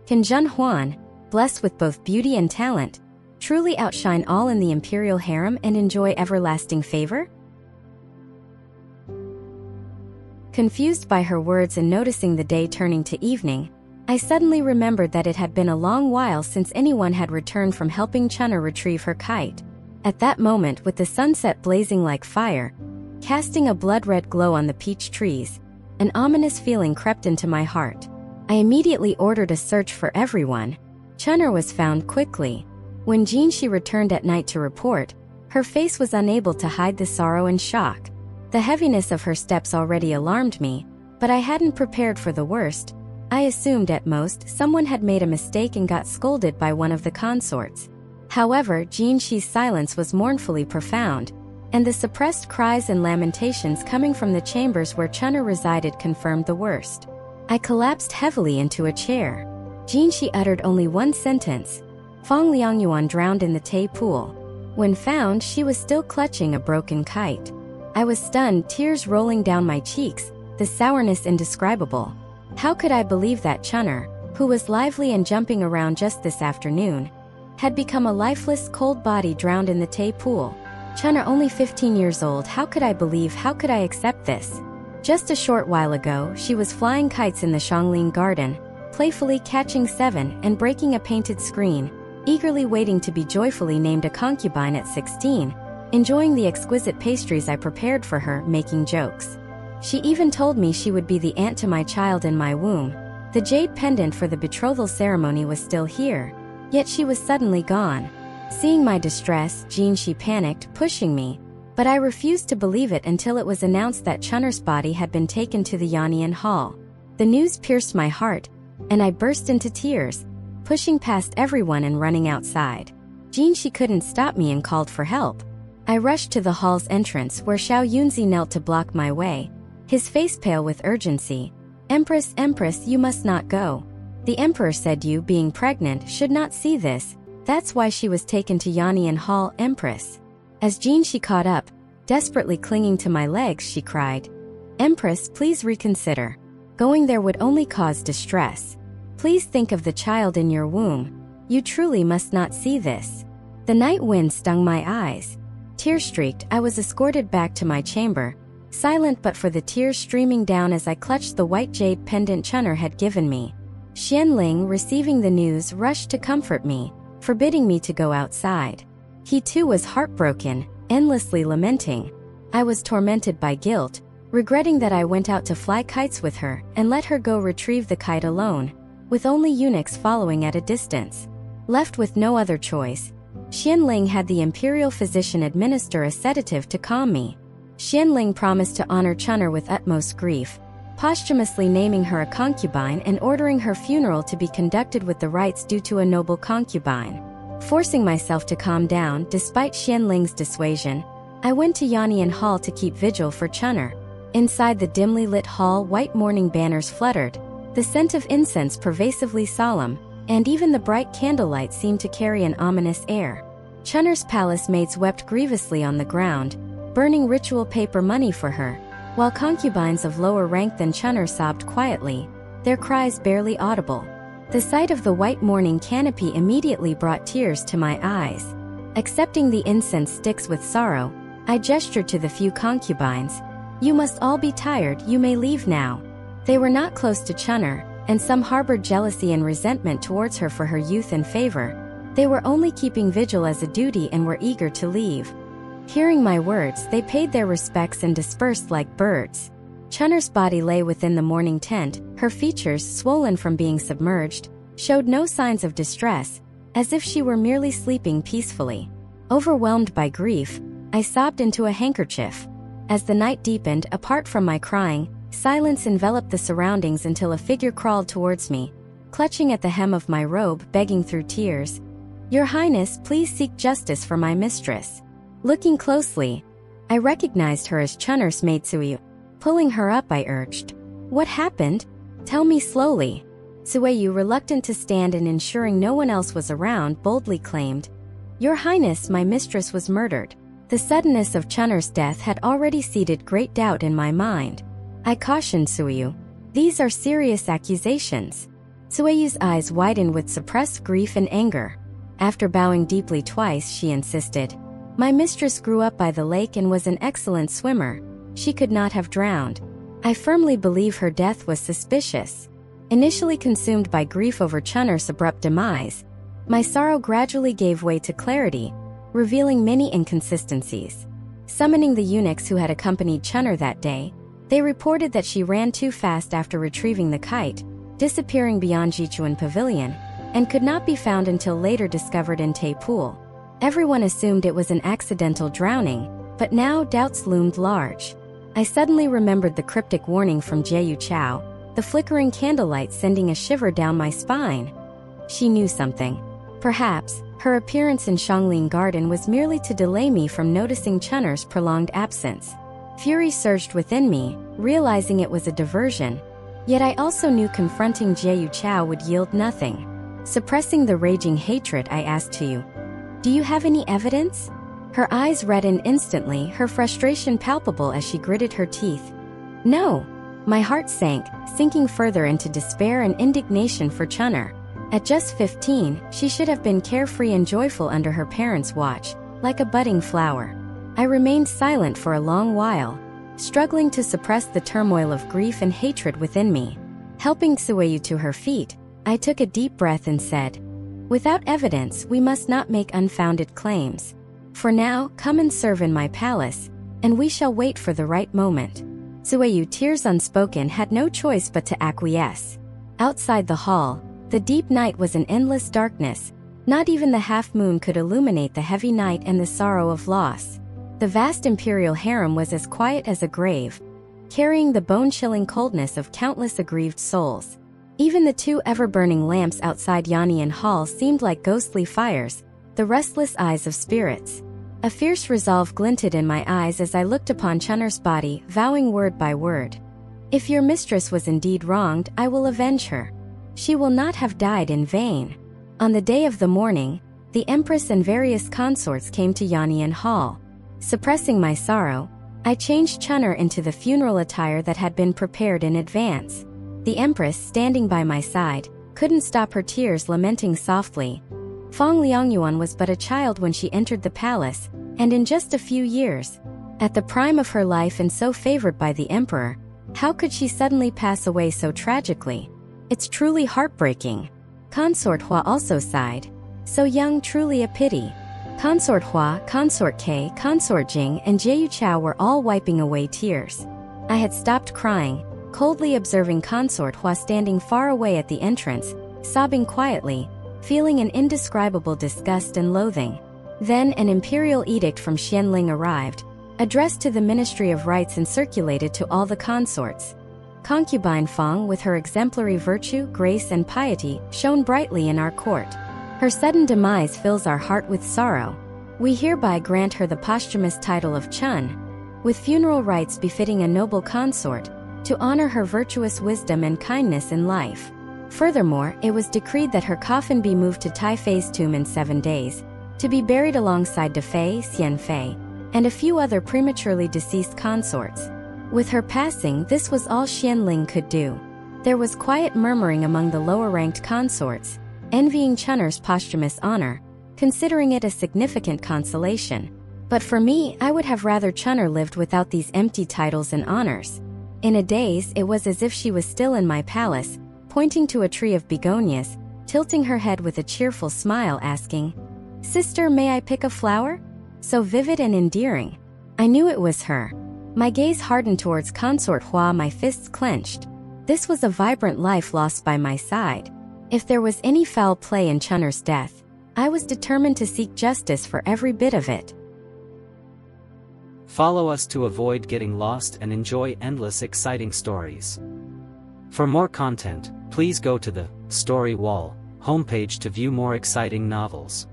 Can Zhen Huan, blessed with both beauty and talent, truly outshine all in the imperial harem and enjoy everlasting favor? Confused by her words and noticing the day turning to evening, I suddenly remembered that it had been a long while since anyone had returned from helping Chun'er retrieve her kite. At that moment, with the sunset blazing like fire, casting a blood-red glow on the peach trees, an ominous feeling crept into my heart. I immediately ordered a search for everyone. Chun'er was found quickly. When Zhen returned at night to report, her face was unable to hide the sorrow and shock. The heaviness of her steps already alarmed me, but I hadn't prepared for the worst. I assumed at most someone had made a mistake and got scolded by one of the consorts. However, Zhen's silence was mournfully profound, and the suppressed cries and lamentations coming from the chambers where Chun'er resided confirmed the worst. I collapsed heavily into a chair. Zhen uttered only one sentence. Feng Liangyuan drowned in the Tay pool. When found, she was still clutching a broken kite. I was stunned, tears rolling down my cheeks, the sourness indescribable. How could I believe that Chun'er, who was lively and jumping around just this afternoon, had become a lifeless, cold body drowned in the Tay pool? Chun'er only 15 years old, how could I accept this? Just a short while ago, she was flying kites in the Shangling garden, playfully catching 7 and breaking a painted screen, eagerly waiting to be joyfully named a concubine at 16. Enjoying the exquisite pastries I prepared for her, making jokes. She even told me she would be the aunt to my child in my womb. The jade pendant for the betrothal ceremony was still here, yet she was suddenly gone. Seeing my distress, Zhen panicked, pushing me, but I refused to believe it until it was announced that Chun'er's body had been taken to the Yannian Hall. The news pierced my heart, and I burst into tears, pushing past everyone and running outside. Zhen couldn't stop me and called for help. I rushed to the hall's entrance where Xiao Yunzi knelt to block my way, his face pale with urgency. Empress, you must not go. The emperor said you, being pregnant, should not see this. That's why she was taken to Yannian Hall, Empress. As Zhen caught up, desperately clinging to my legs, she cried, Empress, please reconsider. Going there would only cause distress. Please think of the child in your womb. You truly must not see this. The night wind stung my eyes. Tear-streaked, I was escorted back to my chamber, silent but for the tears streaming down as I clutched the white jade pendant Chun'er had given me. Xianling, receiving the news, rushed to comfort me, forbidding me to go outside. He too was heartbroken, endlessly lamenting. I was tormented by guilt, regretting that I went out to fly kites with her and let her go retrieve the kite alone, with only eunuchs following at a distance. Left with no other choice, Xianling had the imperial physician administer a sedative to calm me. Xianling promised to honor Chun'er with utmost grief, posthumously naming her a concubine and ordering her funeral to be conducted with the rites due to a noble concubine. Forcing myself to calm down despite Xianling's dissuasion, I went to Yannian Hall to keep vigil for Chun'er. Inside the dimly lit hall, white mourning banners fluttered, the scent of incense pervasively solemn, and even the bright candlelight seemed to carry an ominous air. Chun'er's palace maids wept grievously on the ground, burning ritual paper money for her, while concubines of lower rank than Chun'er sobbed quietly, their cries barely audible. The sight of the white mourning canopy immediately brought tears to my eyes. Accepting the incense sticks with sorrow, I gestured to the few concubines. You must all be tired, you may leave now. They were not close to Chun'er, and some harbored jealousy and resentment towards her for her youth and favor. They were only keeping vigil as a duty and were eager to leave. Hearing my words, they paid their respects and dispersed like birds. Chun'er's body lay within the mourning tent, her features, swollen from being submerged, showed no signs of distress, as if she were merely sleeping peacefully. Overwhelmed by grief, I sobbed into a handkerchief. As the night deepened, apart from my crying, silence enveloped the surroundings until a figure crawled towards me, clutching at the hem of my robe, begging through tears, Your Highness, please seek justice for my mistress. Looking closely, I recognized her as Chun'er's maid Suiyu. Pulling her up, I urged, What happened? Tell me slowly. Suiyu, reluctant to stand and ensuring no one else was around, boldly claimed, Your Highness, my mistress was murdered. The suddenness of Chun'er's death had already seeded great doubt in my mind. I cautioned Suiyu, These are serious accusations. Sueyu's eyes widened with suppressed grief and anger. After bowing deeply twice, she insisted. My mistress grew up by the lake and was an excellent swimmer. She could not have drowned. I firmly believe her death was suspicious. Initially consumed by grief over Chun'er's abrupt demise, my sorrow gradually gave way to clarity, revealing many inconsistencies. Summoning the eunuchs who had accompanied Chun'er that day, they reported that she ran too fast after retrieving the kite, disappearing beyond Jichuan Pavilion, and could not be found until later discovered in Tay Pool. Everyone assumed it was an accidental drowning, but now doubts loomed large. I suddenly remembered the cryptic warning from Jieyu Chao, the flickering candlelight sending a shiver down my spine. She knew something. Perhaps, her appearance in Shangling Garden was merely to delay me from noticing Chun'er's prolonged absence. Fury surged within me, realizing it was a diversion. Yet I also knew confronting Jieyu Chao would yield nothing. Suppressing the raging hatred, I asked Tuyu, "Do you have any evidence?" Her eyes reddened instantly, her frustration palpable as she gritted her teeth. "No." My heart sank, sinking further into despair and indignation for Chun'er. At just 15, she should have been carefree and joyful under her parents' watch, like a budding flower. I remained silent for a long while, struggling to suppress the turmoil of grief and hatred within me. Helping Sueyu to her feet, I took a deep breath and said, "Without evidence, we must not make unfounded claims. For now, come and serve in my palace, and we shall wait for the right moment." Sueyu, tears unspoken, had no choice but to acquiesce. Outside the hall, the deep night was an endless darkness. Not even the half-moon could illuminate the heavy night and the sorrow of loss. The vast imperial harem was as quiet as a grave, carrying the bone-chilling coldness of countless aggrieved souls. Even the two ever-burning lamps outside Yannian Hall seemed like ghostly fires, the restless eyes of spirits. A fierce resolve glinted in my eyes as I looked upon Chun'er's body, vowing word by word. "If your mistress was indeed wronged, I will avenge her. She will not have died in vain." On the day of the mourning, the Empress and various consorts came to Yannian Hall. Suppressing my sorrow, I changed Chun'er into the funeral attire that had been prepared in advance. The Empress, standing by my side, couldn't stop her tears, lamenting softly. Feng Liangyuan was but a child when she entered the palace, and in just a few years, at the prime of her life and so favored by the emperor, how could she suddenly pass away so tragically? It's truly heartbreaking. Consort Hua also sighed. So young, truly a pity. Consort Hua, Consort K, Consort Jing, and Jieyu Chao were all wiping away tears. I had stopped crying, coldly observing Consort Hua standing far away at the entrance, sobbing quietly, feeling an indescribable disgust and loathing. Then an imperial edict from Xianling arrived, addressed to the Ministry of Rites and circulated to all the consorts. Concubine Feng, with her exemplary virtue, grace, and piety, shone brightly in our court. Her sudden demise fills our heart with sorrow. We hereby grant her the posthumous title of Chun, with funeral rites befitting a noble consort, to honor her virtuous wisdom and kindness in life. Furthermore, it was decreed that her coffin be moved to Taifei's tomb in 7 days, to be buried alongside Defei, Xianfei, and a few other prematurely deceased consorts. With her passing, this was all Xianling could do. There was quiet murmuring among the lower-ranked consorts, envying Chun'er's posthumous honor, considering it a significant consolation. But for me, I would have rather Chun'er lived without these empty titles and honors. In a daze, it was as if she was still in my palace, pointing to a tree of begonias, tilting her head with a cheerful smile, asking, "Sister, may I pick a flower?" So vivid and endearing. I knew it was her. My gaze hardened towards Consort Hua, my fists clenched. This was a vibrant life lost by my side. If there was any foul play in Chun'er's death, I was determined to seek justice for every bit of it. Follow us to avoid getting lost and enjoy endless exciting stories. For more content, please go to the Story Wall homepage to view more exciting novels.